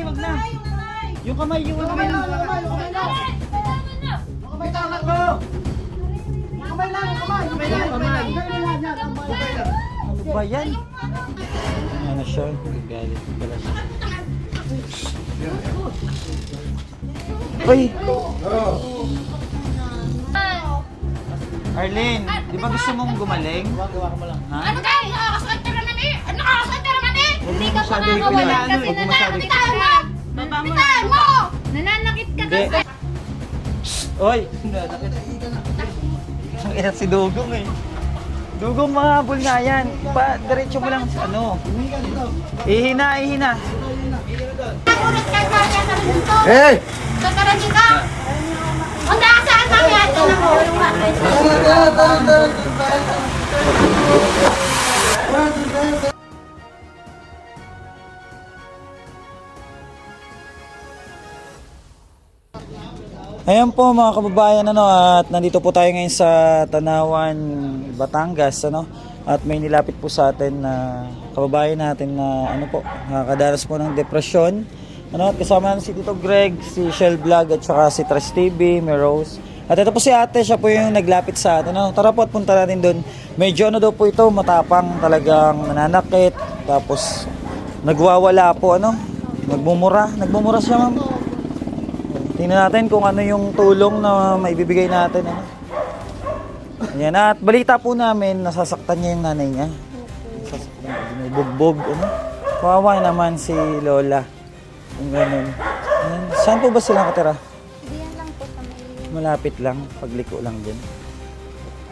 kamay, wag na. Yung kamay, yung kamay lang. Yung kamay lang. Yung kamay lang, anak ko. Yung kamay lang, yung kamay. Yung kamay lang, yung kamay. Ano ba yan? Ano siya? Galit pala siya. Uy! Arlene, di ba gusto mong gumaling? Gawa mo lang. Ha? Ano kayo? Nakakasakit ka naman eh! Nakakasakit ka naman eh! Hindi ka masyado makakawala ipinala, kasi huwag mo masyado bitawan mo! Bitawan mo! Nananakit ka Hindi. kasi! Oy! Ang ina si Dugong eh. Dugong, mga habol nga yan. Diretso mo lang sa ano. Ihina, ihina. Nakulit ka sa akin sa dito! Hey! Kakaran ka! Kung saan kami ato na mo yung bakit? Ayan po mga kababayan, at nandito po tayo ngayon sa Tanawan, Batangas, at may nilapit po sa atin na kababayan natin na nakakadanas po ng depresyon, at kasama natin si Tito Greg, si Shell Vlog at saka si Tres TV, may Rose. At ito po si ate, siya po yung naglapit sa atin. Tara po at punta natin doon. Medyo daw po ito, matapang, talagang nananakit, tapos nagwawala po, nagmumura siya, ma'am. Tingnan natin kung ano yung tulong na maibibigay natin. Ayan, at balita po namin, nasasaktan niya yung nanay niya. Bugbog. Kawawa naman si Lola. Yung ganun. Ayan. Saan po ba sila nakatira? Diyan lang po kami. Malapit lang, pagliko lang din.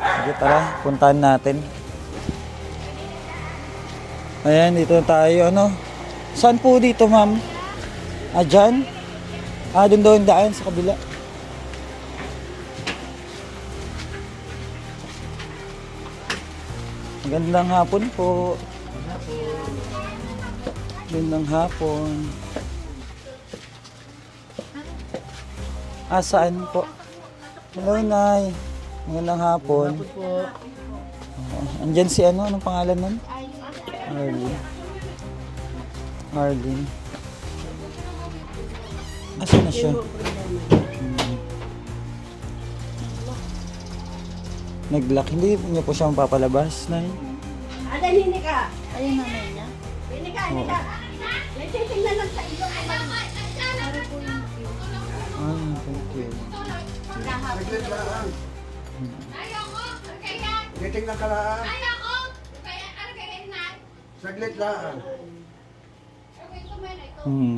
Sige, tara, puntahan natin. Ayan, dito tayo. Saan po dito, ma'am? Dyan? Doon daan sa kabila. Magandang hapon po. Magandang hapon. Saan po? Hello, Nay. Magandang hapon. Andyan si anong pangalan nun? Arlene. Asan na siya? Nag-lock. Hindi niyo po siya mapapalabas, Nay. Hindi ka. Ayun nanay niya. Hindi ka. Nagtitingnan lang sa iyo. Thank you. Saglit lang. Titingnan ka lang. Saglit lang.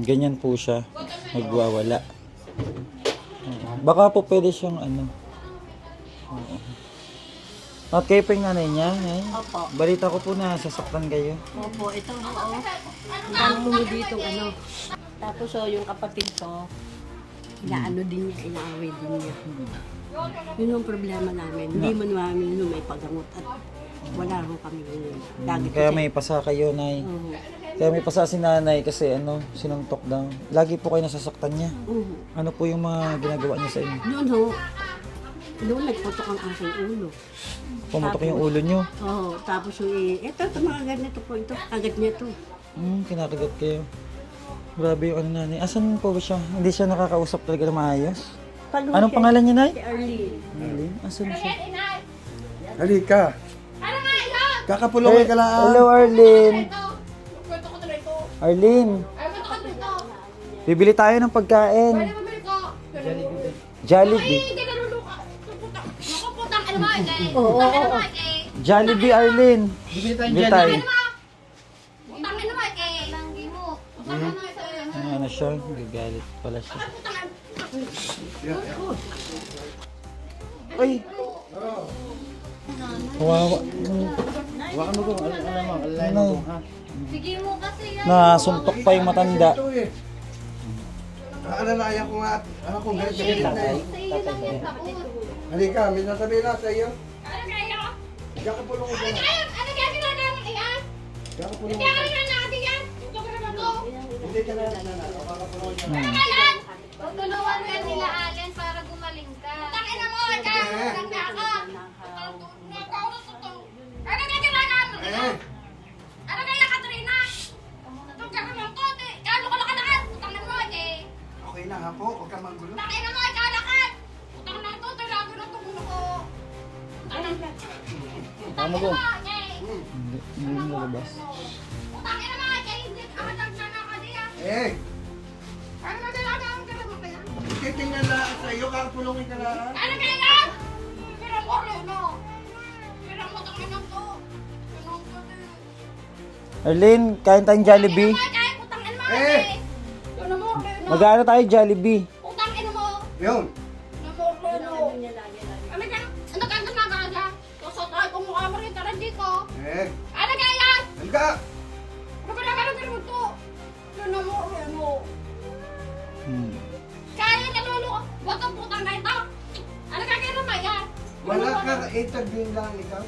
Ganyan po siya. Nagwawala. Baka po pwede siyang Okay po yung nanay niya. Opo. Balita ko po na sasaktan kayo. Opo, ito ang dami mo dito Tapos yung kapatid ko, inaano din niya, inaaway din niya. Yun ang problema namin. Hindi man namin may paggamot at wala rin kami lagi. Kaya may pasa kayo, Nay. Oo. Kaya may pasa si nanay kasi sinuntok daw. Lagi po kayo nasasaktan niya. Ano po yung mga ginagawa niya sa inyo? Noon nagputok ang aking ulo. Pumutok yung ulo niyo. Oo, tapos ito mga ganito po ito, agad niya to. Kinakagat kayo. Grabe yung nanay. Asan po ba siya? Hindi siya nakakausap talaga na maayos. Anong pangalan niya, Nay? Si Arlene. Arlene? Asan siya? Halika. Kakapulungin ka lang. Hello, Arlene. Arlene. Bibili tayo ng pagkain. Jollibee. Jollibee, Arlene. Bibili tayo. Ano siya? Gagalit pala siya. Uy! Kawawa. Wakan mo kung alam mo, alam Ano? mo ha. Sige mo kasi yan. Nasuntok pa yung matanda. Ito eh. Alalayan ko nga, ko ngayon sa gilid na eh. Sa iyo lang yung kapatid ko. Halika, may nasabihin lang sa iyo. Ano kayo? Kakapulungin ka lang. Ano kaya ginagawa mo iyan? Kakapulungin Kaya ka ka na natin yan. Ito ka naman ko. Hindi ka na kakapulungin ka. Ano kailan? Tutulungan ka nila Allen para gumaling ka. Tangina mo! Tangina ako! Ano kaya ginagawa mo? Ano kaya Katrina? Ito ka naman ko. Kano ka lakalakad? Tangina mo! mo go. Hindi mo lalabas. Eh! Titingnan na sa iyo, kakapulungin ka na. Arlene, kain tayong Jollibee. Eh! Mag-ano tayo Jollibee? Yun! Eh! Halika! Hmm. Wala ka, interview lang ikaw.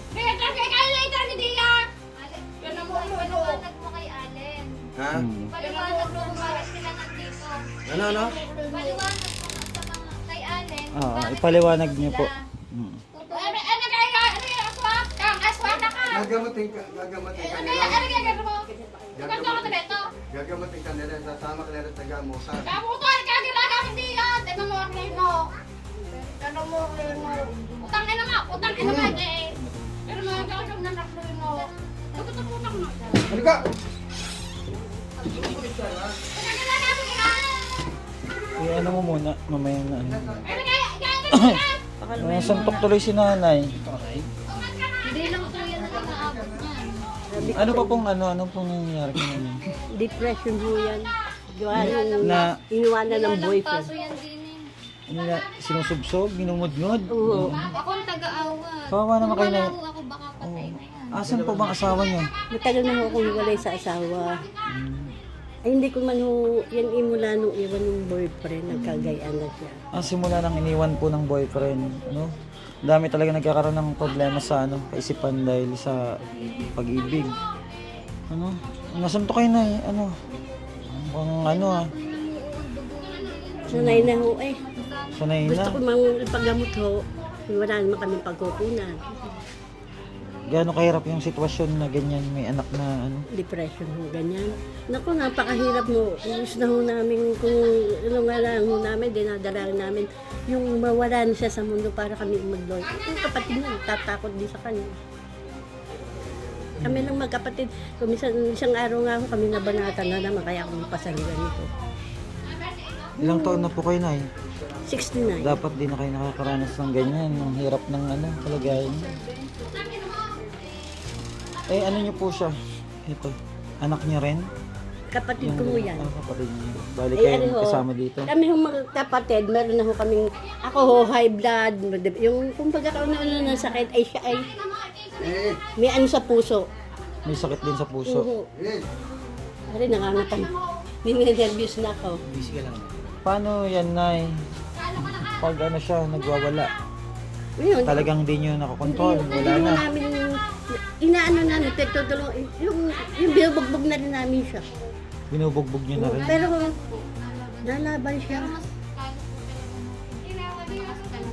Paliwanag mo kay Allen. Ha? Hmm. Paliwanag mo kung bakit sila nandito. Ano? Paliwanag mo sa mga kay Allen. Ah, bakit ipaliwanag sila. niyo po. Hmm. Gagamutin ka nila. Gagamutin ka nila. Sasama ka nila sa gamutan. Halika! Ano mo muna, mamaya na ano. Suntok tuloy si nanay. Hindi lang po yan ang inaabot niyan. Ano pa pong ano pong nangyayari kay nanay? Depression ho yan. Gawa ng Na iniwanan ng Walang boyfriend. kaso yan din eh. ano na, sinusubsob, ginungod-ngod. Oo. Ako ang taga-awat. Kawawa naman kayo Kung na. wala ho ako, baka patay na yan. Asan po bang asawa niyo? Matagal na ho akong hiwalay sa asawa. Ay hindi ko man ho, yan imula nung iwan ng boyfriend, nagkagayaan na siya. Simula nang iniwan po ng boyfriend, ano? Dami talaga nagkakaroon ng problema sa kaisipan dahil sa pag-ibig. Ano? Nasuntok kayo na ano? Mukhang Sanay na ho eh. sanay Gusto na. ko mang ipagamot ho, wala naman kami pagkukunan. Gaano kahirap yung sitwasyon na ganyan, may anak na Depression ho, ganyan. Naku, napakahirap mo. Gusto na ho namin kung ano nga lang ho namin, dinadala namin yung mawala na siya sa mundo para kami mag-loy. Yung kapatid niya, tatakot din sa kanya. Kami lang magkapatid. Kung isang araw nga ho, kami nabanatan na naman, kaya ako pasaligan nito. Ilang taon na po kayo na 69. Dapat din na kayo nakakaranas ng ganyan, ang hirap ng kalagayan. Ano niyo po siya? Ito, anak niya rin? Kapatid ko ho yan. Kapatid niya. Bali Ay, kayo ano ho, kasama dito. Kami ho magkapatid, meron na ho kaming, ako ho, high blood, yung kung pagkakauna-una ng sakit, ay siya ay Eh! may ano sa puso. May sakit din sa puso. Oo. Eh! Ari, nangangatang. Nervous na ako. Paano yan, Nay? Pag siya, nagwawala. Yun. Talagang di nyo nakakontrol. Wala Hindi na. namin, inaano namin, tutulong, yung binubugbog na rin namin siya. Binubugbog nyo na rin. Pero, lalaban siya.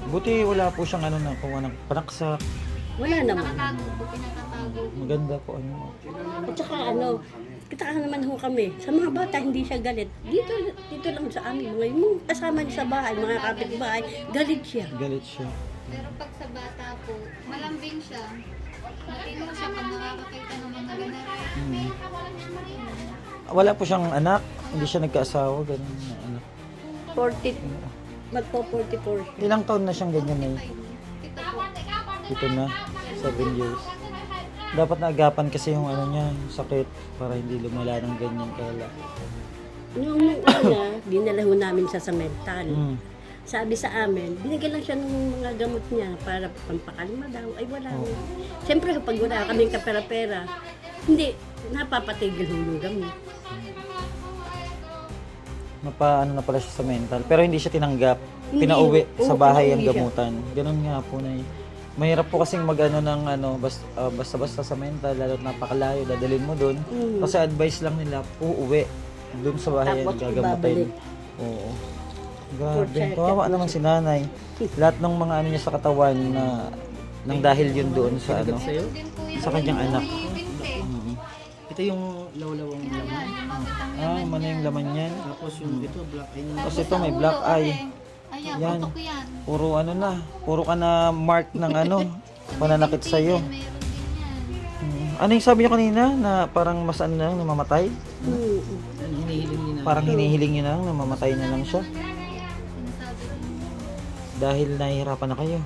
Buti wala po siyang nakuha ng panaksak. Wala naman. Maganda po At saka kita ka naman ho kami. Sa mga bata, hindi siya galit. Dito lang sa amin. Yung kasama niya sa bahay, mga kapitbahay, galit siya. Galit siya. Pero pag sa bata po, malambing siya. Matino siya pag nakakakita ng mga ganari. Wala po siyang anak. Hindi siya nagkaasawa. Ganun na anak. 40, magpo-44 siya. Ilang taon na siyang ganyan na Ito na. 7 years. Dapat naagapan kasi yung niya, yung sakit para hindi lumala ng ganyan kala. Nung una, dinala ho namin sa mental. Sabi sa amin, binigyan lang siya ng mga gamot niya para pampakalma daw. Ay wala. Siyempre kapag wala kaming kapera-pera, hindi, napapatigil ho yung gamot. Napaano na pala siya sa mental. Pero hindi siya tinanggap. Hindi, Pinauwi sa bahay ang pinauwi siya. gamutan. Ganun nga po na mahirap po kasing ng basta-basta sa mental, lalo't napakalayo, dadalhin mo doon. Kasi advice lang nila, uuwi doon sa bahay Tapos ang gagamutin. babalik. Oo. Grabe, check. kawawa naman si nanay. Lahat ng mga niya sa katawan na nang dahil yun doon sa Din po yan. sa kanyang anak. Binte. Ito yung lawlawang laman. Ano yung laman niyan? Tapos yung ito, black eye na. Tapos ito may black eye. Ayan, Yan. putok yan. Puro puro ka na mark ng pananakit sa iyo. Mayroon din yan. Ano yung sabi niyo kanina na parang mas ano lang, namamatay? Ang hinihiling ni nanay. Parang hinihiling niyo lang, namamatay na lang siya. Sinasabi ko. Dahil nahihirapan na kayo.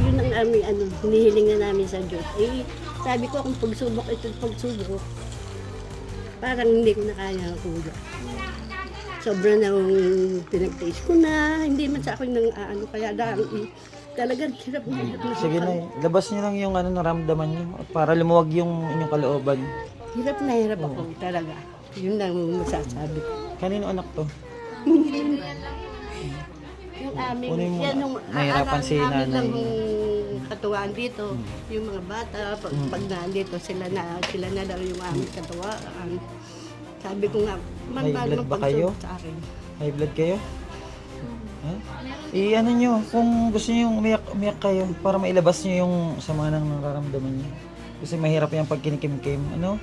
Yun ang aming hinihiling na namin sa Diyos. Eh, sabi ko kung pagsubok ito, pagsubok, parang hindi ko na kaya kuya. Sobra na pinagtiis ko na, hindi man sa akin nang kaya talagang hirap na hirap na. Sige na, labas niyo lang yung ano naramdaman niyo para lumuwag yung inyong kalooban. Hirap na hirap ako talaga. Yun lang masasabi ko. Kanino anak to? Yung aming, Kunin mo, yan yung nahirapan si amin nanay. lang katuwaan dito. Yung mga bata, pag nandito, sila na daw yung aming katuwaan. Sabi ko nga, High blood ba kayo? sa akin. High blood kayo? Ha? I-ano nyo, kung gusto nyo umiyak kayo para mailabas nyo yung sama ng nararamdaman nyo. Kasi mahirap yung pag kinikim-kim, ano?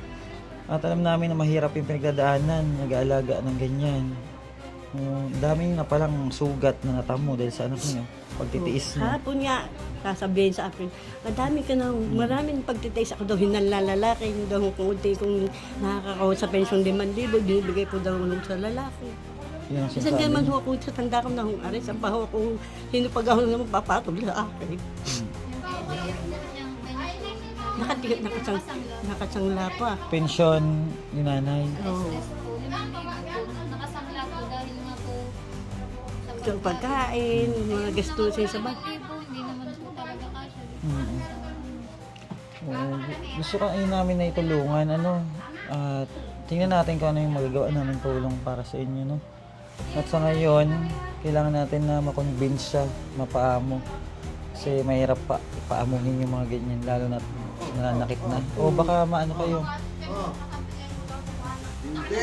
At alam namin na mahirap yung pinagdadaanan, nag-aalaga ng ganyan. Daming na palang sugat na natamo dahil sa anak nyo, pagtitiis nyo. Hapon nga, sasabihin sa akin, madami ka na, maraming pagtitiis ako daw, hinanlalaki, daw kung unti kong nakakakaw sa pensyong 5,000, binibigay po daw sa lalaki. Yun ang Isang sinasabi. naman ho ako sa tanda ko na hong aris, ang paho ko, sino pag ako naman papatol sa akin. Yung pinahirap na niyang Nakatigat, nakasangla pa. Pensyon ni nanay. Oo. 5,000 po. Nakasangla po dahil nga po Sa pagkain, mga gastusin sa bahay. hindi naman po talaga kasya. Gusto ka namin na itulungan, ano? At tingnan natin kung ano yung magagawa namin tulong para sa inyo, no? At sa ngayon, kailangan natin na makonvince siya, mapaamo. Kasi mahirap pa ipaamuhin yung mga ganyan, lalo na nananakit na. O baka maano kayo. Hindi.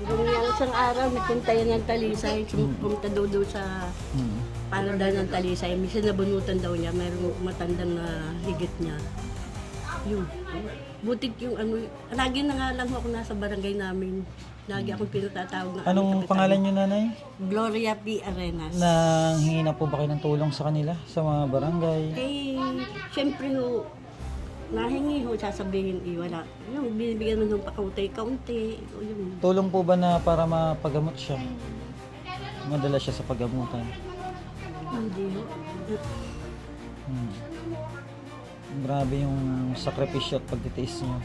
Yung isang araw, nagpunta yan ng Talisay, pumunta daw sa para daw ng Talisay. Minsan nabunutan daw niya, mayroong matandang na higit niya. Yun. Butit yung lagi na nga lang ako nasa barangay namin. Lagi akong pinatatawag na Anong pangalan nyo, nanay? Gloria P. Arenas. Nanghingi na po ba kayo ng tulong sa kanila, sa mga barangay? Eh, syempre ho, nahingi ho, sasabihin, wala. Yung binibigyan mo ng pakaunti-kaunti. Yung Tulong po ba na para mapagamot siya? Madala siya sa paggamutan. hindi ho. Grabe yung sakripisyo at pagtitiis niyo.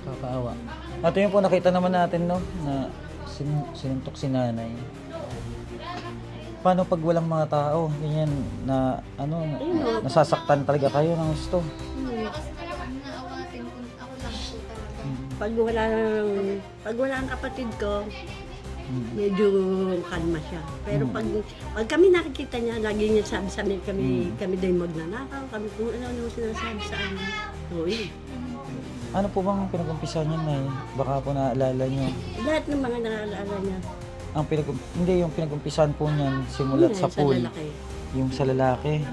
Kakaawa. At yun po nakita naman natin, no, na sinuntok si nanay. Paano pag walang mga tao? Ganyan na nasasaktan talaga kayo ng gusto. Naawatin ko, ako lang po talaga. Pag wala ang kapatid ko, medyo kalma siya. Pero pag kami nakikita niya, lagi niya sabi sa amin, kami din magnanakaw, kami kung ano sinasabi sa amin. So, yun. Ano po bang pinag-umpisa niya, Nay? Baka po naalala niyo. Lahat ng mga naalala niya, Hindi, yung pinag-umpisan po niyan simulat sa pool. lalaki. Yung sa lalaki.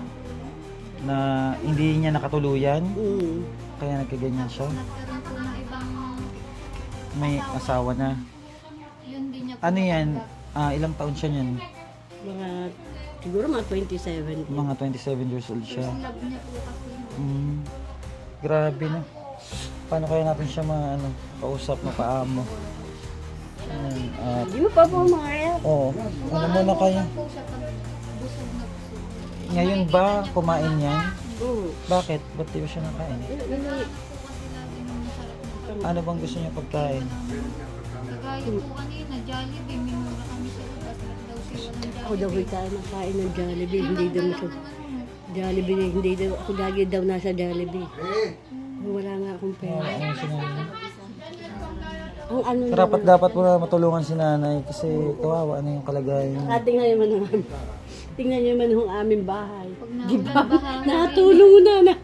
Na hindi niya nakatuluyan. Mm. Kaya nagkaganyan siya. Nagkaroon po ng ibang, May asawa na. yun din niya po. Ano yan? Ilang taon siya niyan? Siguro mga 27. Mga 27 years old siya. Love niya po kasi. Grabe na. Paano kaya natin siya kausap, mapaamo? Hindi mo pa po mga Oo. Ano muna kayo? Po siya pag busog na busog. Ngayon ba kumain yan? Oo. Bakit? Ba't di ba siya nakain? Kasi lagi nung masarap na. Ano bang gusto niya pagkain? Kagaya po kanina, Jollibee, minura kami sa labas. Daw siya walang Ako daw Jollibee. tayo makain ng Jollibee, hindi daw sa Jollibee, hindi daw ako lagi daw nasa Jollibee. Wala nga akong pera. Ano si nanay? Ang ano Dapat po na matulungan si nanay kasi kawawa na yung kalagayan niya. tingnan niyo man ang tingnan niyo man ang aming bahay. Di ba? baha, Natulong na.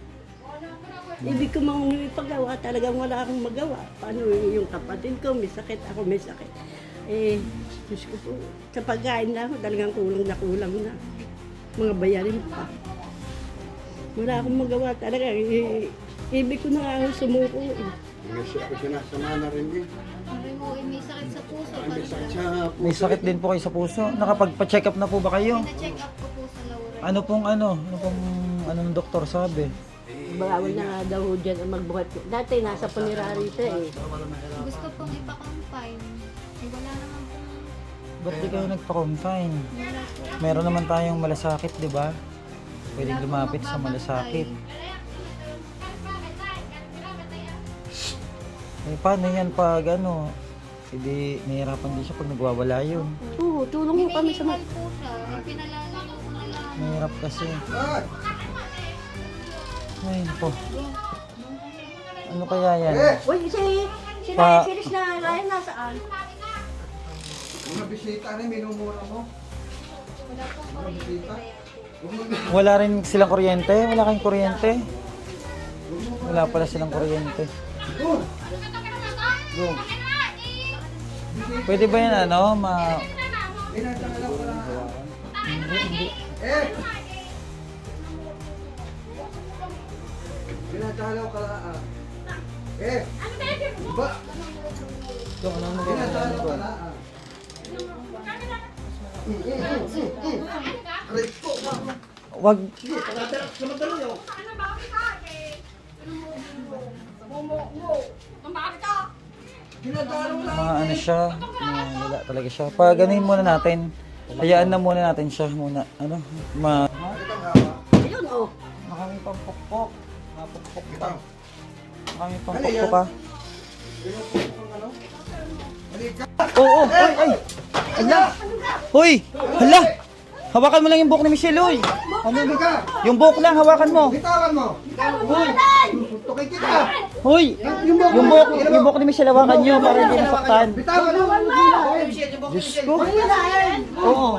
Ibig ko mang ipagawa, talagang wala akong magawa. Paano yung kapatid ko, may sakit, ako may sakit. Eh, Diyos ko po, sa pagkain na ako, talagang kulang na. Mga bayarin pa. Wala akong magawa talaga. Ibig ko na nga sumuko. Sinasama na rin din. Pareho, may sakit sa puso. May sakit sa May sakit din po kayo sa puso. Nakapagpa-check up na po ba kayo? Na-check up ko po sa Laura. Ano pong ng doktor sabi? bawal na nga daw dyan ang magbuhat. Dati nasa Punerary ito eh. Gusto pong ipa-confine. Eh, wala naman pong... Ba't di kayo nagpa-confine? Wala po. Meron naman tayong malasakit, di ba? Pwedeng Wala lumapit pong sa malasakit. Eh, paano yan pag ano? Hindi, nahihirapan din siya pag nagwawala yun. Oo, tulong mo kami sa Hinihingal po siya. Eh, pinalalayo ko na lang. Mahirap kasi. Ay, nako. Ano kaya yan? Uy, si Pa- Siris na Ryan nasaan? Mga bisita rin, minumura mo. Mga bisita. Wala rin silang kuryente? Wala kayong kuryente? Wala pala silang kuryente. Go. Pwede ba yan ano? Pinatangalaw ka lang. Hindi. Pinatangalaw ka lang. Ba? Ito, ano mo Pinatangalaw ka lang. Wag. Ano siya? Wala talaga siya. Pag ganin muna natin. Hayaan na muna natin siya muna. Ano? Ayun, oh. Makami pang pukpok. Mapukpok pa. Bitaw. Makami pang pukpok pa. Halika. Oo, ay, ay. Hala. Hoy, hala. Hawakan mo lang yung buhok ni Michelle, hoy. Ano? Halika. Yung buhok lang, hawakan mo. Bitawan mo. Hoy, Tukay kita. hoy. Yung buhok ni Michelle, hawakan nyo para hindi nasaktan. Bitawan mo. Diyos ko. Oo.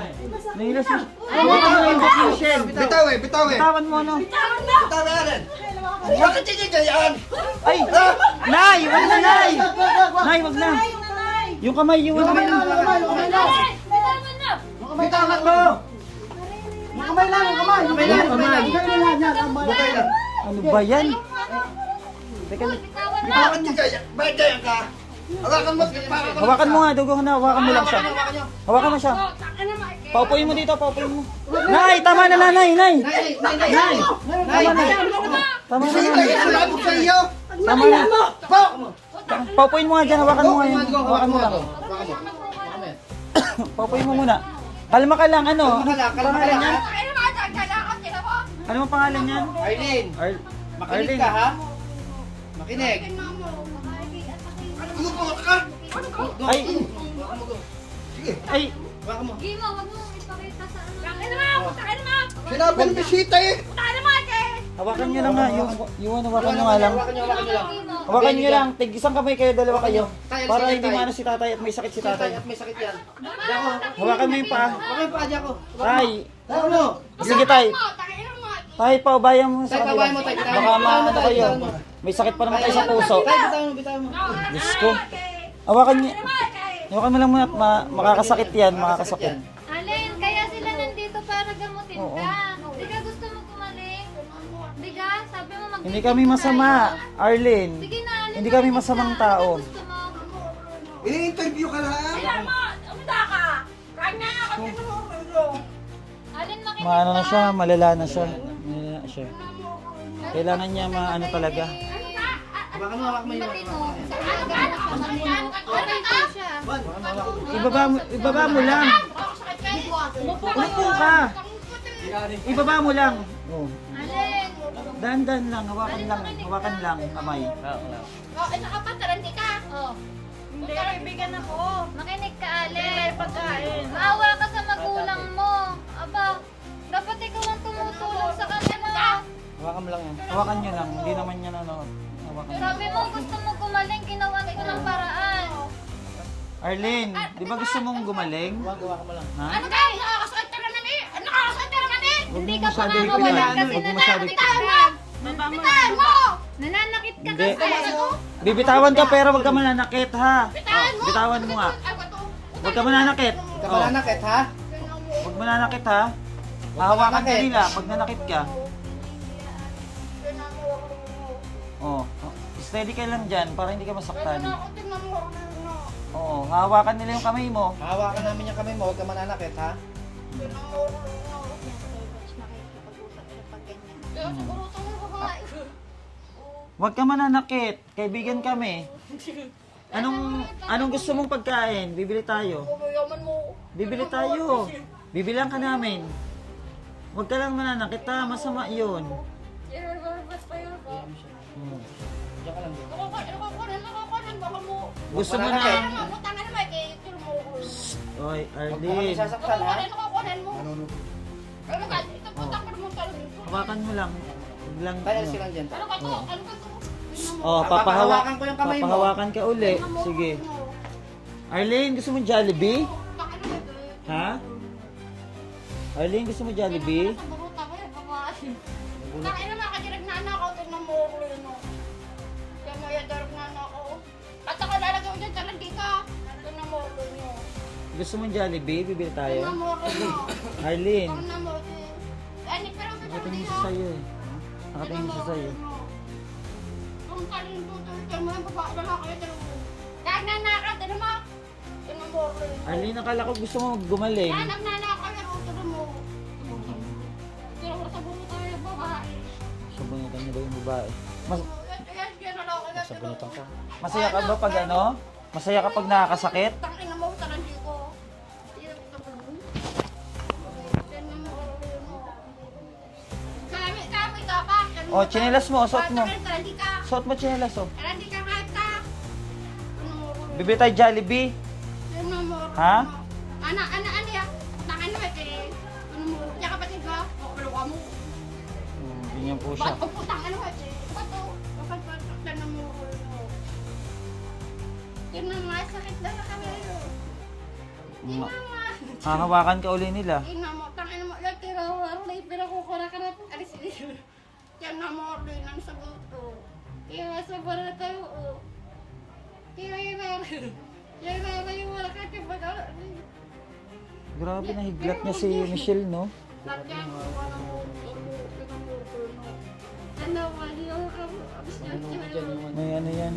Nahilas mo. Hawakan mo yung buhok ni Michelle. Bitaw eh, bitaw eh. Bitawan mo, ano? Bitaw eh, Allen. Bakit yan? Ay! Nay! Wag na, Nay! Nay, wag na. Yung kamay, yung ano. Bitawan mo! Yung kamay lang, yung kamay! Yung kamay lang, yung kamay! Bukay lang. Ano ba yan? Teka, Bakit di kaya? Bakit kaya ka? Hawakan mo. hawakan mo nga, dugo na. Hawakan mo lang siya. Hawakan mo siya. Paupuin mo dito, paupuin mo. Nay, tama na, Nay! Nay! Nay! Tama na. Tama na, Bisita Nay. yan, labot sa iyo. Tama na. Paupuin mo nga dyan, hawakan mo nga yun. Hawakan mo lang. Paupuin mo muna. Kalma ka lang, ano? Pangalan niyan? Ano mo pangalan niyan? Arlene, makinig ka ha? Makinig. Umupo ka. Ay! Ay! Baka mo. Gimo, wag mo ipakita sa ano. Sinabi ng bisita eh. Hawakan niyo lang nga. Yung hawakan niyo nga lang. Hawakan niyo lang. Hawakan niyo lang. Tig isang kamay kayo, dalawa kayo. Tayo, Para sige, hindi tayo. maano si tatay at may sakit si tatay. At may sakit yan. Dako. Hawakan mo yung paa. Okay pa, Dako. Tay! Ano? Sige tay! Tay, paubayan mo sa Tay, paubayan mo, tay. kanila. Bitawan mo. Baka maano Bitawan mo, kayo. bitawan mo. May sakit pa naman kayo sa puso. Tay, bitawan mo, bitawan mo. Diyos ko. Hawakan niyo. Hawakan mo lang muna at makakasakit yan. Makakasakit. Alin, kaya sila nandito para gamutin Oo. ka. Di ka gusto mo gumaling? Di ka? Sabi mo mag Hindi kami masama, Arlene. Sige na, Alin. Hindi kami makinig masamang ka. tao. Ano gusto mo? Ini-interview ka lang. Alin, makinig Maano na ka. siya, malala na siya. Malala na siya. Kailangan niya maano talaga. Hawakan mo, hawakan mo yun. Matino. Okay po siya. Ibaba mo lang. Umupo ka. Ibaba mo lang. Oh. Alin. Dahan-dahan lang, hawakan lang kamay. Oh. Hindi, kaibigan ako. Makinig ka, Alin. May pagkain. Maawa ka sa magulang mo. Aba, dapat ikaw ang tumutulong sa kanila. Hawakan mo lang yan. Hawakan niyo lang, hindi naman niya nanonood. Hawakan niyo. Sabi mo, gusto mo gumaling, ginawan ko ng paraan. Arlene, di ba gusto mong gumaling? Hawakan mo lang. Ha? Kay, nakakasakit ka naman eh! Nakakasakit ka naman eh! Huwag Hindi mo ka pa masyado nga ipinag. mawalan kasi Huwag mo masyado nananakit ka! Bitawan mo! Nananakit ka Hindi. kasi! Bibitawan ka pero wag ka mananakit ha. Bitawan mo! Bitawan mo nga. Wag ka mananakit. Ikaw pala nakit ha? Wag mananakit ha. Hahawakan ka nila pag nanakit ka. Oh, steady ka lang dyan para hindi ka masaktan. Oo, hahawakan nila yung kamay mo. Hawakan namin yung kamay mo, huwag ka mananakit ha? Huwag ka mananakit. Kaibigan kami. Anong gusto mong pagkain? Bibili tayo. Bibili tayo. Bibilang ka namin. Huwag ka lang mananakit ha. Masama yun. Gusto mo na... Oy, Huwag mo kami Arlene. sasaktan, ha? Hawakan mo lang. Huwag lang... Tayo ano. silang dyan. Oh, Papahawakan ko yung kamay mo. papahawakan ka uli. Sige. Arlene, gusto mo Jollibee? Ha? Arlene, gusto mo Jollibee? Gusto mo Jollibee? Bibili tayo? Arlene, nakatingin siya sa'yo eh. Nakatingin siya sa'yo. Arlene, nakala ko gusto mo gumaling. Sabunutan niya ba yung babae? Sabunutan ka. Masaya ka ba pag ano? Masaya ka pag nakakasakit? Oh, tsinelas mo, suot mo. Suot mo tsinelas, oh. Bibili tayo Jollibee. Ha? Ano ya? Tangan mo eh. Ano mo? Kaya kapatid ko, kulo ka mo. Ganyan po siya. Ba't ko putang ano eh? Bato, kapag pataktan mo. Yun na nga, sakit na kami. Ma- Hahawakan ka uli nila. Ina mo, tangin mo, lang tira ko, arlay, pero kukura ka na, alis dito. Yan na mo, arlay, nang sagot ko. Kaya sa para tayo, oh. Kaya yun na, yan na, yung wala ka, kapag, Grabe, nahiglat niya si Michelle, no? Lagyan ko, wala mo, pinamurko, no. Ano, wali ako, abis niya, May ano yan?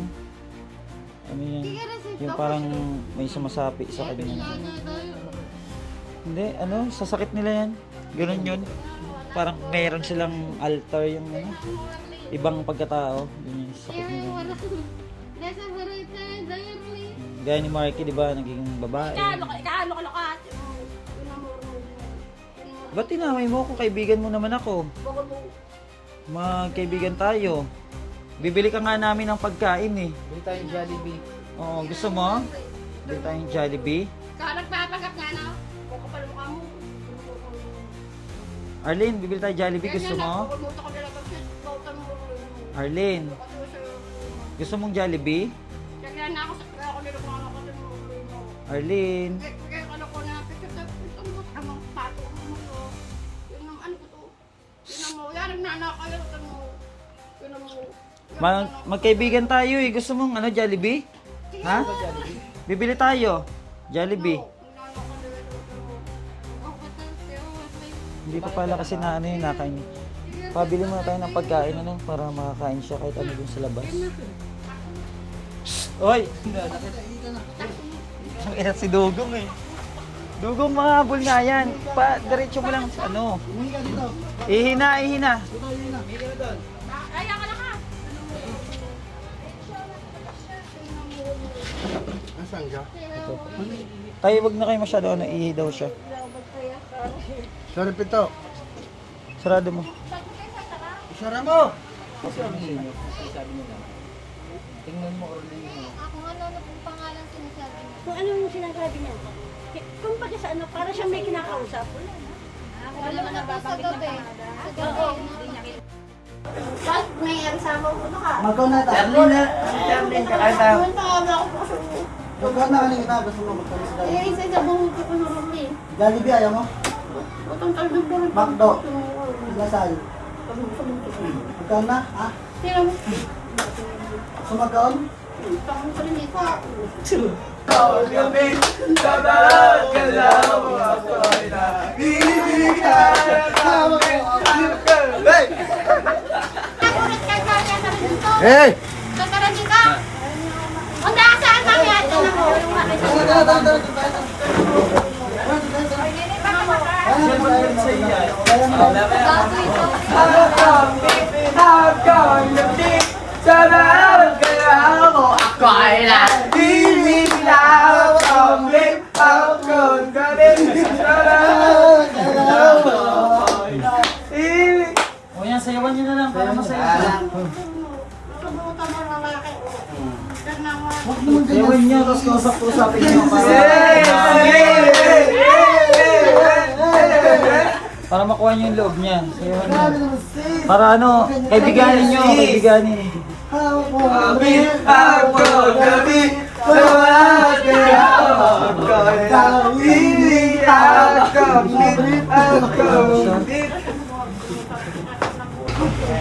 Ano yan? Yung parang may sumasapi sa kanya. Hindi, ano, sasakit nila yan. Ganun yun. Parang meron silang altar yung ano, ibang pagkatao. Yun yung sakit nila. Nasa barita, diary. Gaya ni Marky, di ba, naging babae. Ikalo ka. Ba't tinaway mo ako? Kaibigan mo naman ako. Magkaibigan tayo. Bibili ka nga namin ng pagkain eh. Bili tayong Jollibee. Oo, gusto mo? Bibili tayong Jollibee. Ikaw nagpapagap nga na. Buka pa mukha mo. Arlene, bibili tayo Jollibee. Gusto mo? Kumuto ka nila pag bautan mo. Arlene, gusto mong Jollibee? Kaya na ako sa kaya ako nila kung ano ko din mo. Arlene, Kaya ano ko na picture sa itong amang pato mo to. Yun ang ano ko to. Yun ang mo. Yan nagnanakayo mo. Yun ang mo. magkaibigan tayo eh. Gusto mong ano, Jollibee? Ha? Bibili tayo. Jollibee. Hindi pa pala kasi na ano yun, nakain. Pabili muna tayo ng pagkain ano, para makakain siya kahit ano dun sa labas. Oy! Ang ina si Dugong eh. Dugong, mga habol nga yan. Diretso mo lang sa ano. Ihina. Kaya ka na ka. Asan ka? Tayo, wag na kayo masyado ano, ihi daw siya. Sorry, Pito. Sarado mo. Isara mo! Tingnan mo, Orlando. Ako ano pong pangalan sinasabi mo? Kung ano yung sinasabi niya. Kung pag sa ano, para siya may kinakausap. Wala mo na po sa gabi. Sa gabi. Ba't may arsama ko na ka? Magkaw na tayo. Punta ka ba ako po sa Magkaw na kaling kita. Gusto mo magkaw sa Jollibee. isa sa buhok ko na rin. Jollibee, ayaw mo? Utang talagang po rin. Macdo. Lasal. Magkaw na? Ha? Tira mo. Sumagkaon? Utang mo pa rin ito. Nagulat ka sa akin na rin dito. Hey! Tataran ka. Handa saan kami at na mo? Tara. O yan, sayawan nyo na lang para masaya. Nasubutan mo lalaki. Yan na nga. Sayawan nyo, tapos kausap-usapin nyo para makuha nyo yung loob niya. Sayawan nyo. Para ano, kaibiganin nyo, kaibiganin.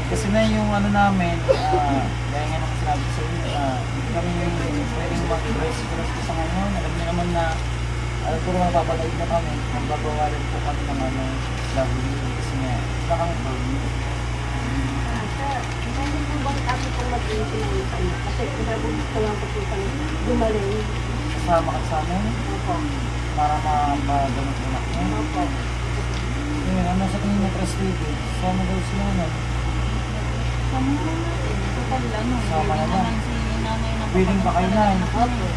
Kasi na yung ano namin, gaya nga naman sinabi ko sa inyo, hindi kami pwedeng mag-express ko sa ngayon. Alam niyo naman na, alam ko naman papalaid na kami, magbabawalan po kami ng ano, love you. Kasi nga, wala kang problem. Hindi po bakit ako pong mag-iinti ng ipan niya. Kasi gusto lang po po kami gumaling. Kasama ka sa amin, para mapagamot yung anak niya. Opo. Yun, ano sa tingin mo press baby? Sama daw sila na. Sama na lang. Willing pa kayo na. Opo.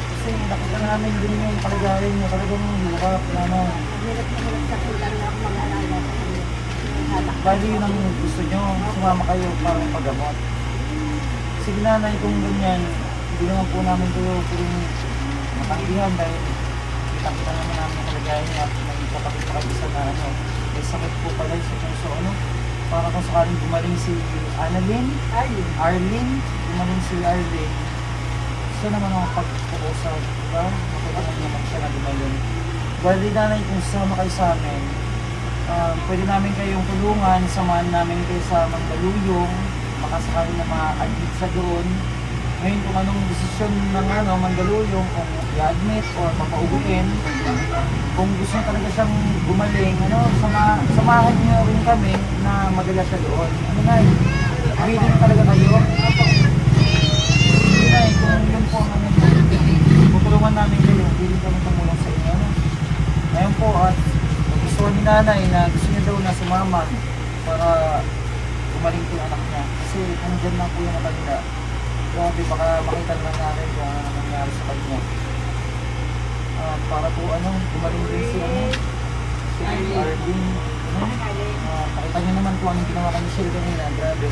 Kasi nakita namin din yung kaligayan niya. Talagang hirap na ano. Hirap na hirap sa kulang na ako mag-alaga sa kanya. Bali yun ang gusto nyo, sumama kayo para pagamot. Sige nanay, kung ganyan, hindi naman po namin kayo pwedeng matanggihan dahil kita-kita naman namin ang kalagayan niya at may kapatid pa kayo isa na ano, may sakit po pala sa puso, ano, para kung sakaling gumaling si Annalyn, Arlene, gumaling si Arlene, gusto naman ang pag-uusap, diba? Matulungan naman siya na gumaling. Bali nanay, kung sasama kayo sa amin, pwede namin kayong tulungan, samahan namin kayo sa Mandaluyong, makasakali na ma-admit sa doon. Ngayon kung anong desisyon ng ano, Mandaluyong, kung i-admit o mapauguin, kung gusto nyo talaga siyang gumaling, ano, samahan nyo rin kami na madala siya doon. Ano na, willing talaga kayo. Hindi na, kung yun po ang ano, tutulungan namin kayo, willing kami tumulong sa inyo. Ano? Ngayon po, at gusto ni nanay na gusto niya daw na sumama para gumaling po yung anak niya. Kasi kung dyan lang po yung matanda, grabe baka makita lang natin kung ano nangyari sa kanya. Para po ano, gumaling din si ano, si Arlene. Pakita niyo naman po ang ginawa kay Michelle kanina, grabe.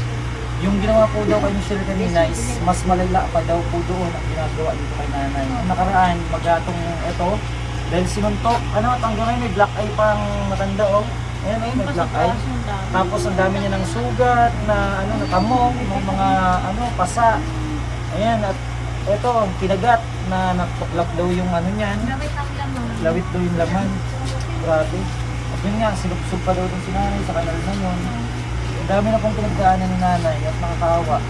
Yung ginawa po daw kay Michelle kanina is mas malala pa daw po doon ang ginagawa dito kay nanay. Ang nakaraan, magatong ito, dahil sinuntok, ano, tanggal may black eye pang matanda, oh. Ayan, may black eye. Tapos ang dami niya ng sugat, na ano, nakamong, may mga ano, pasa. Ayan, at ito, kinagat na natuklap daw yung ano niyan. Lawit daw yung laman. Grabe. At yun nga, sinupsub pa daw dun si nanay sa kanal na yun. Ang dami na pong pinagdaanan ni nanay at nakakaawa.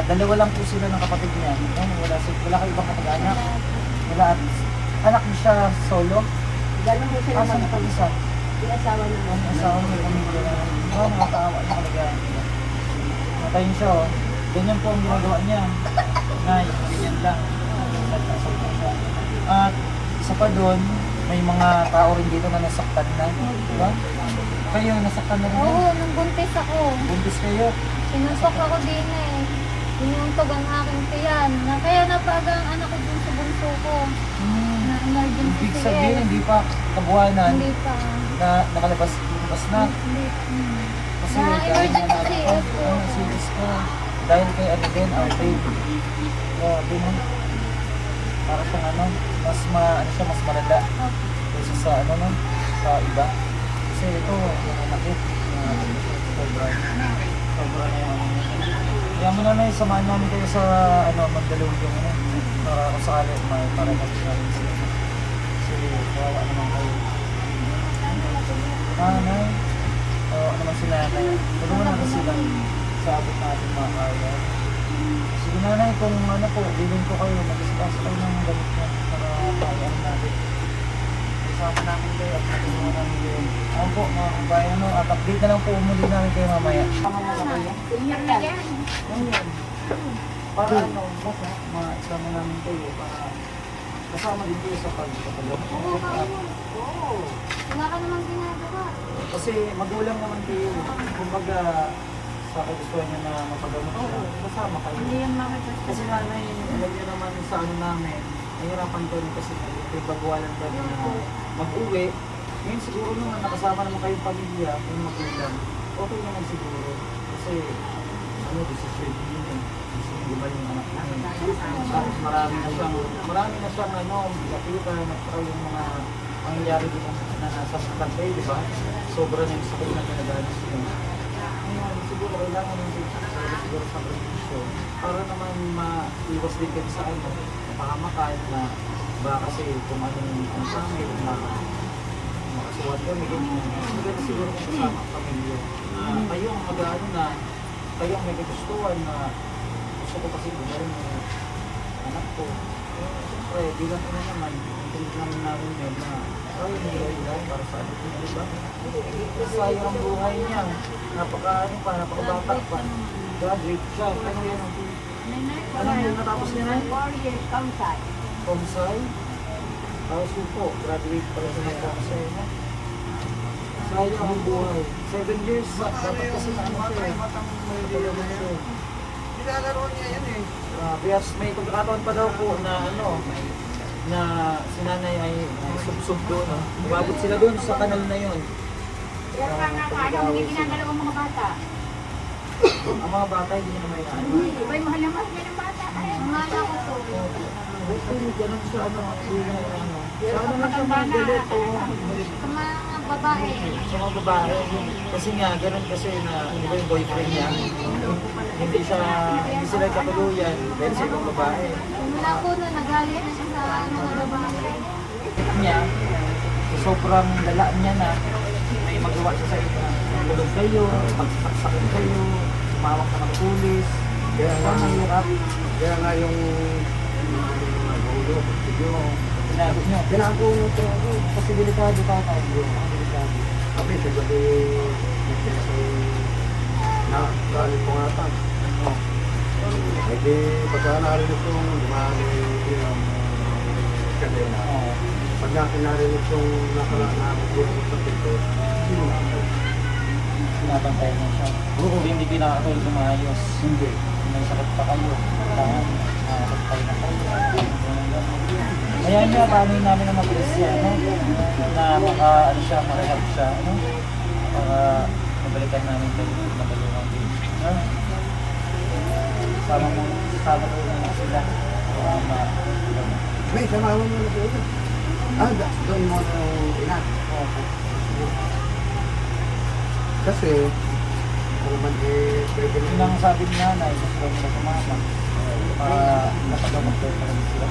Dalawa lang po sila ng kapatid niya. Wala kayo ibang kapag-anak. Wala at anak niya siya solo. Gano'n po sila Asan pa isa? Pinasawa naman. Ang asawa may pamilya na nakakaawa na kalagayan niya. Matayin siya, oh. Ganyan po ang ginagawa niya. Nay, ganyan lang. At isa pa doon, may mga tao rin dito na nasaktan na. Diba? Kayo, nasaktan na rin yan. Oo, nung buntis ako. Buntis kayo. Sinuntok ako din eh. Sinuntog ang aking tiyan. Kaya napaga ang anak ko dun sa bunso ko. Na emergency Ibig CL. sabihin, hindi pa kabuhanan Hindi pa. na nakalabas na. Hindi. Kasi Na dahil nga emergency CL po. serious ko. Dahil kay ano din, outtake. Grabe mo. Para siyang ano, ano siya, mas malala. Kaysa sa ano no, sa iba. Kasi ito, yung nakit. Sobra na yung ano. Kaya mo na samahan namin kayo sa ano, Mandaluyong ano. Para kung sakali, may paragat namin sila. Kasi kawawa naman kayo. Nanay. Kawawa naman si nanay. Tulungan natin sila sa abot natin mga kaya. Sige nanay, kung ano po, bilhin ko kayo, mag-isipasa kayo ng gamit niya para makayaan natin. Isama namin kayo at matulungan namin kayo. Ako po mga kabayan, no, at update na lang po muli namin kayo mamaya. Tama na kayo. Ayun. Para ano, basta maisama namin kayo para kasama din kayo sa pagpapagamot. Wala ka namang ginagawa. Kasi magulang naman kayo. Kumbaga, sa kagustuhan niya na mapagamot siya. kasama kayo. Hindi yan makikita. Kasi nanay, alam niyo naman sa ano namin, nahirapan ko rin kasi may pagwalan kami na mag-uwi. Ngayon siguro naman nakasama naman kayong pamilya, yung magulang. Okay naman siguro. Kasi ano, decision yun eh. Gusto nyo gumaling yung anak namin. Tapos marami na siyang ano, lapitan at saka yung mga pangyayari dito na nasa kantay, di ba? Sobra na yung sakit na ginagalas nyo. Ngayon, siguro kailangan yung siguro sa provision para naman maiwas din kayo sa ano, napakamakan na ba kasi kung anong ang family, makasuwat kami, ganyan. Maganda siguro kung kasama ang pamilya. Kayo ang mag-ano na, kayo ang may kagustuhan na gusto ko kasi gumaling yung anak ko. Siyempre, bilang ina naman, naman namin yun na kaya nilay lang para sa anak niya, diba? Sayang ang buhay niya. Napakabata pa. Graduate siya. Ano yan? Ano yung natapos niya na? 4 years, country. Komsay? Tapos yun po, graduate pala siya ng Komsay. No? Sayang ang buhay. 7 years ba? Dapat kasi na ano siya eh. Nilalaro niya yan eh. Grabe, may pagkakataon pa daw po na ano, na si nanay ay sub-sub doon. No? Umabot sila doon sa kanal na yun. Yan nga nga, ano, hindi ginagalaw ang mga bata. Ang mga bata hindi na may ano. Hindi, ba'y mahal na mahal niya ng bata? Ang anak ko to. Ganun siya ano, ano. Sa ano lang siya mga galit. Sa mga babae. Sa mga babae. Kasi nga, ganun kasi na ano ba yung boyfriend niya. Hindi sila katuluyan dahil sa ibang babae. Mula po na nagalit na siya sa mga babae. Niya, sobrang lala niya na may magawa siya sa inyo. Tulog kayo, pagsaksakin kayo, tumawag ka ng pulis. Kaya nga, Mahirap. kaya nga yung nagulog, Sinagot niyo. Tinago mo ito. Kasi delikado ka tayo. Delikado. Kami, siguro na galing ko nga pa. Eh di, pagka narinig kong dumami yung kadena, pag narinig kong nakalaman sa pito, sino ako? Sinabantayan niya siya. Hindi pinakatulog kumayos. Hindi. May sakit pa kayo. Tangan, nakakapay na kayo. Kaya niya, paano namin na mabilis siya, ano? Na ano siya, marehab siya, ano? Para mabalikan namin kayo, matulungan din. Ano? Sama ko na sila. Para May samawa mo na ito. Doon mo na yung ina. Kasi, kung man pwede yun ang sabi ni nanay, gusto daw nila sumama. Para napagamot kayo pa rin sila.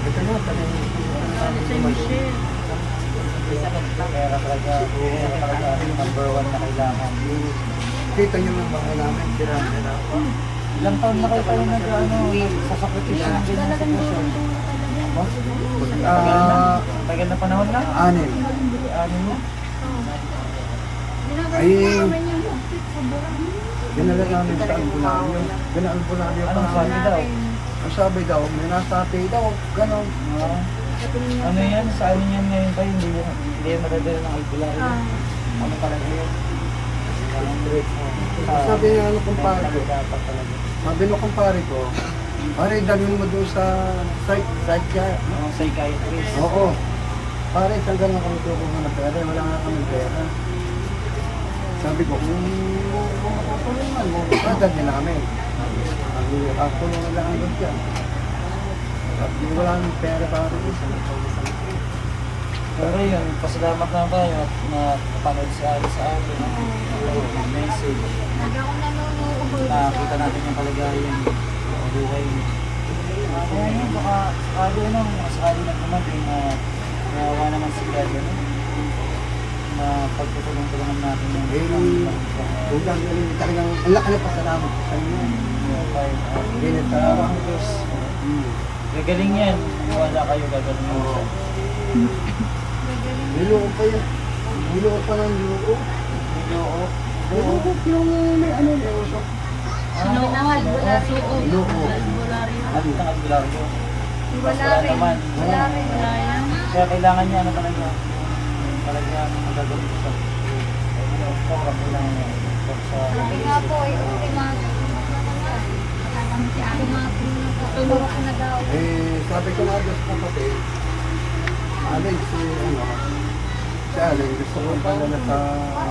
ito nga, Kaya talaga number 1 na kailangan. kita nyo ng bahay namin, tira-tira. Ilang taon na kayo nag-ano, sasakripisyo ng ganyan sitwasyon? Tagal na panahon na? 6. Ano na? Ay, dinala namin sa albularyo. Albularyo pa Anong sabi namin. daw? Ang sabi daw, may nasabi daw, gano'n. Ano yan? Sa ano yan ngayon tayo? Hindi yan madadala ng albularyo. Ano talaga yun? Sabi niya, ano kumpare ko? Dapat talaga. Sabi mo kumpare ko, pare, dalhin mo doon sa site ka. Ang psychiatrist. Oo. Pare, talaga nga kami tukuhan na pera, wala nga kami pera. Sabi ko, kung naman mo, dadalhin namin. Ako nung lang ang dyan. At wala nang pera para doon. Pero yun, pasalamat na tayo at napanood si Ali sa akin. Message. Lagi akong nanonood. Nakita natin yung kalagayan ng buhay niya. Kaya yun, baka sakali lang naman din na nawawa naman si God, ano? Na pagtutulong-tulungan natin yung Kung talagang ang laki na pasalamat ko sa inyo. Ganit Tawang Diyos. Gagaling yan. Wala kayo, gagaling mo siya. Niloko pa yan. Niloko pa ng niloko. Niloko yung may ano, may usok. Sinunod ang albularyo. Niloko. At ang albularyo. Wala rin. naman. Wala rin. Wala yan. Kaya kailangan niya ano talaga. Talaga magagawin sa program kailangan niya. Sa Sabi nga po, ultimatum. sabi ko nga doon sa kapatid, Alex, si Alex, gusto ko padala sa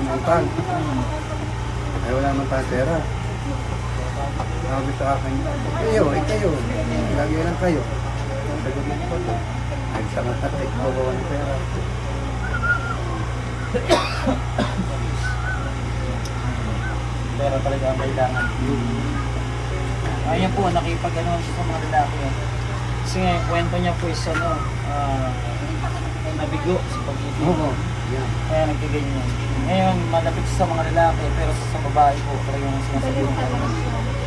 Montal. Ay wala naman tayo pera. Sabi sa akin, kayo, lagi lang kayo. Sagot mo ko to. Ay sa nga tatay, babawa ng pera. Pero talaga ang kailangan. Ayan po, nakipag-ano sa mga lalaki. Kasi nga, yung kwento niya po is nabigo sa pag-ibig. Oo, yan. Kaya nagkaganyan. Ngayon, malapit siya sa mga lalaki, pero sa babae po, pero yung sinasabi ko,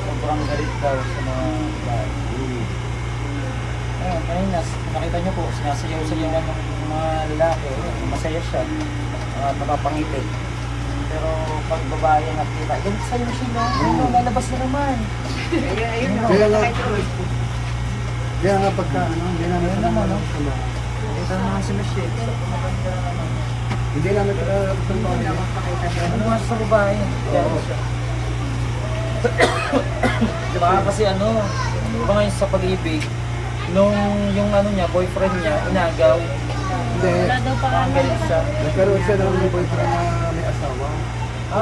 sobrang galit daw sa mga babae. Ayun, kanina, nakita niyo po, sinasayaw-sayawan ng mga lalaki. Masaya siya, napapangiti. Pero pag babae ang nakita, ganit sa'yo siya, lalabas na naman. Kaya nga pagka, hindi namin Ayun naman, no? sama. Ito naman si Michelle. Hindi namin sama. Ano nga sa babae? Oo. Baka kasi iba ngayon sa pag-ibig, nung yung niya, boyfriend niya, inagaw, Hindi. parang galit siya. Nagkaroon siya ng boyfriend na may asawa.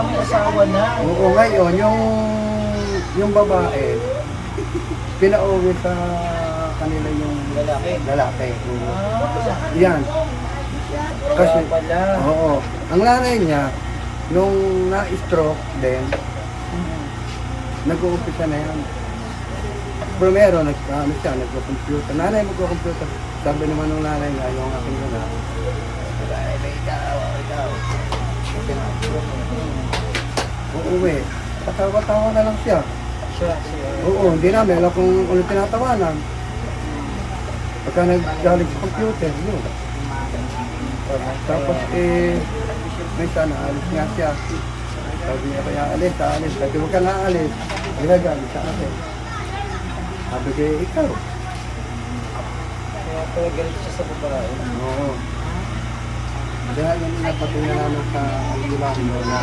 May asawa na. Oo, ngayon, yung babae, pinauwi sa kanila yung Lalaki. lalaki. Ah, Yan. Kasi, kaya pala. oo. Ang nanay niya, nung na-stroke din, nag-uumpisa na yan. Primero, nagko-computer. Nanay magko-computer. Sabi naman ng nanay niya, yung aking gana, ikaw. Uuwi. Patawa-tawa na lang siya. Siya. Oo, hindi namin alam kung ano tinatawanan. Pagka naggaling sa computer, yun. Tapos may sana, alis nga siya. Sabi niya kaya alis. Sabi huwag ka na alis. Ginagalit sa akin. Sabi ko, ikaw. Kaya pala galit siya sa babae. Oo. Kaya yun napatuloy namin sa Albulamio na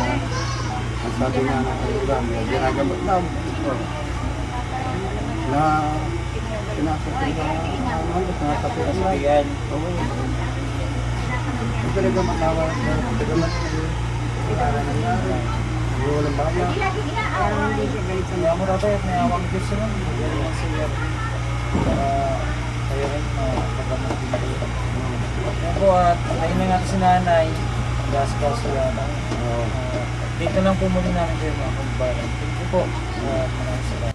ang sabi nga ng Albulamio, ginagamot na na sinasapin na Sabihan. Oo. Ito talaga matawa. Tagamat wala walang bala. Kaya mo na ba may awang Diyos naman. Magaling ang siya. Kayo rin pagkamot din kayo. Kaya po at ayun na nga si nanay. Gas-gas yan. Dito lang po muli namin kayo mga kumbahan. Thank you po. Maraming salamat.